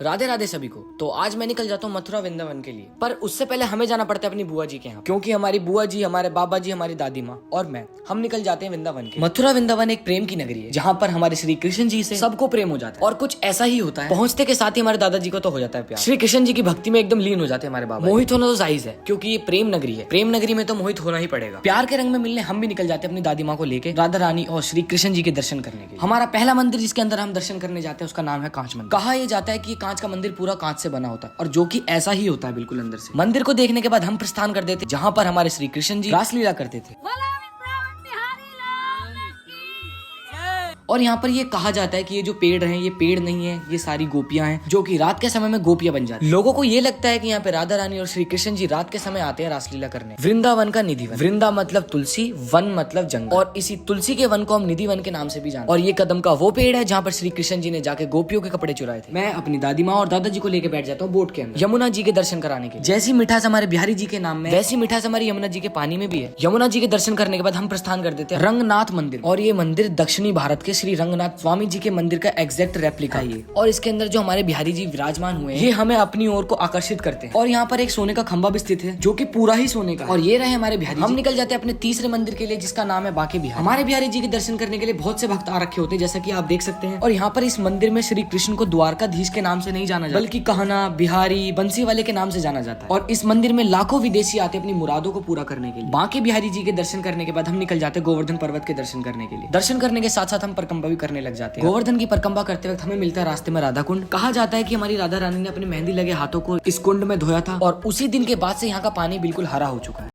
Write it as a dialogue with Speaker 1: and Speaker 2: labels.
Speaker 1: राधे राधे सभी को। तो आज मैं निकल जाता हूँ मथुरा वृंदावन के लिए, पर उससे पहले हमें जाना पड़ता है अपनी बुआ जी के यहाँ, क्योंकि हमारी बुआ जी, हमारे बाबा जी, हमारी दादी माँ और मैं, हम निकल जाते हैं वृंदावन के। मथुरा वृंदावन एक प्रेम की नगरी है, जहाँ पर हमारे श्री कृष्ण जी से सबको प्रेम हो जाता है। और कुछ ऐसा ही होता है, पहुंचते के साथ ही हमारे दादाजी को तो हो जाता है प्यार। श्री कृष्ण जी की भक्ति में एकदम लीन हो जाते हैं हमारे बाबा। मोहित होना तो जायज है, क्योंकि ये प्रेम नगरी है, प्रेम नगरी में तो मोहित होना ही पड़ेगा। प्यार के रंग में मिलने हम भी निकल जाते हैं अपनी दादी माँ को लेकर राधा रानी और श्री कृष्ण जी के दर्शन करने के लिए। हमारा पहला मंदिर जिसके अंदर हम दर्शन करने जाते हैं उसका नाम है कांच मंदिर। कहा यह जाता है कि कांच का मंदिर पूरा कांच से बना होता है, और जो कि ऐसा ही होता है बिल्कुल अंदर से। मंदिर को देखने के बाद हम प्रस्थान कर देते जहाँ पर हमारे श्री कृष्ण जी रासलीला करते थे। और यहाँ पर ये कहा जाता है कि ये जो पेड़ हैं ये पेड़ नहीं है, ये सारी गोपियां हैं, जो कि रात के समय में गोपियां बन जाती हैं। लोगों को ये लगता है कि यहाँ पे राधा रानी और श्री कृष्ण जी रात के समय आते हैं रासलीला करने। वृंदावन का निधि वन, वृंदा मतलब तुलसी, वन मतलब जंगल, और इसी तुलसी के वन को हम निधि वन के नाम से भी जानते हैं। और ये कदम का वो पेड़ है जहाँ पर श्री कृष्ण जी ने जाके गोपियों के कपड़े चुराए थे। मैं अपनी दादी माँ और दादाजी को लेकर बैठ जाता हूँ बोट के अंदर यमुना जी के दर्शन कराने के। जैसी मिठास हमारे बिहारी जी के नाम में, वैसी मिठास हमारी यमुना जी के पानी में भी है। यमुना जी के दर्शन करने के बाद हम प्रस्थान कर देते हैं रंगनाथ मंदिर, और ये मंदिर दक्षिणी भारत के श्री रंगनाथ स्वामी जी के मंदिर का एग्जैक्ट रेप्लिका है। और इसके अंदर जो हमारे बिहारी जी विराजमान हुए हैं, ये हमें अपनी ओर को आकर्षित करते हैं। और यहाँ पर एक सोने का खंभा भी स्थित है, जो कि पूरा ही सोने का है। और ये रहे हमारे बिहारी। हम निकल जाते हैं अपने तीसरे मंदिर के लिए, जिसका नाम है बांके बिहारी। हमारे बिहारी जी के दर्शन करने के लिए बहुत से भक्त आ रखे होते हैं, जैसा कि आप देख सकते हैं। और यहाँ पर इस मंदिर में श्री कृष्ण को द्वारकाधीश के नाम से नहीं जाना जाता, बल्कि कहना, बिहारी, बंसी वाले के नाम से जाना जाता है। और इस मंदिर में लाखों विदेशी आते हैं अपनी मुरादों को पूरा करने के लिए। बांके बिहारी जी के दर्शन करने के बाद हम निकल जाते हैं गोवर्धन पर्वत के दर्शन करने के लिए। दर्शन करने के साथ साथ हम परिक्रमा भी करने लग जाते हैं। गोवर्धन की परिक्रमा करते वक्त हमें मिलता है रास्ते में राधा कुंड। कहा जाता है कि हमारी राधा रानी ने अपने मेहंदी लगे हाथों को इस कुंड में धोया था, और उसी दिन के बाद से यहाँ का पानी बिल्कुल हरा हो चुका है।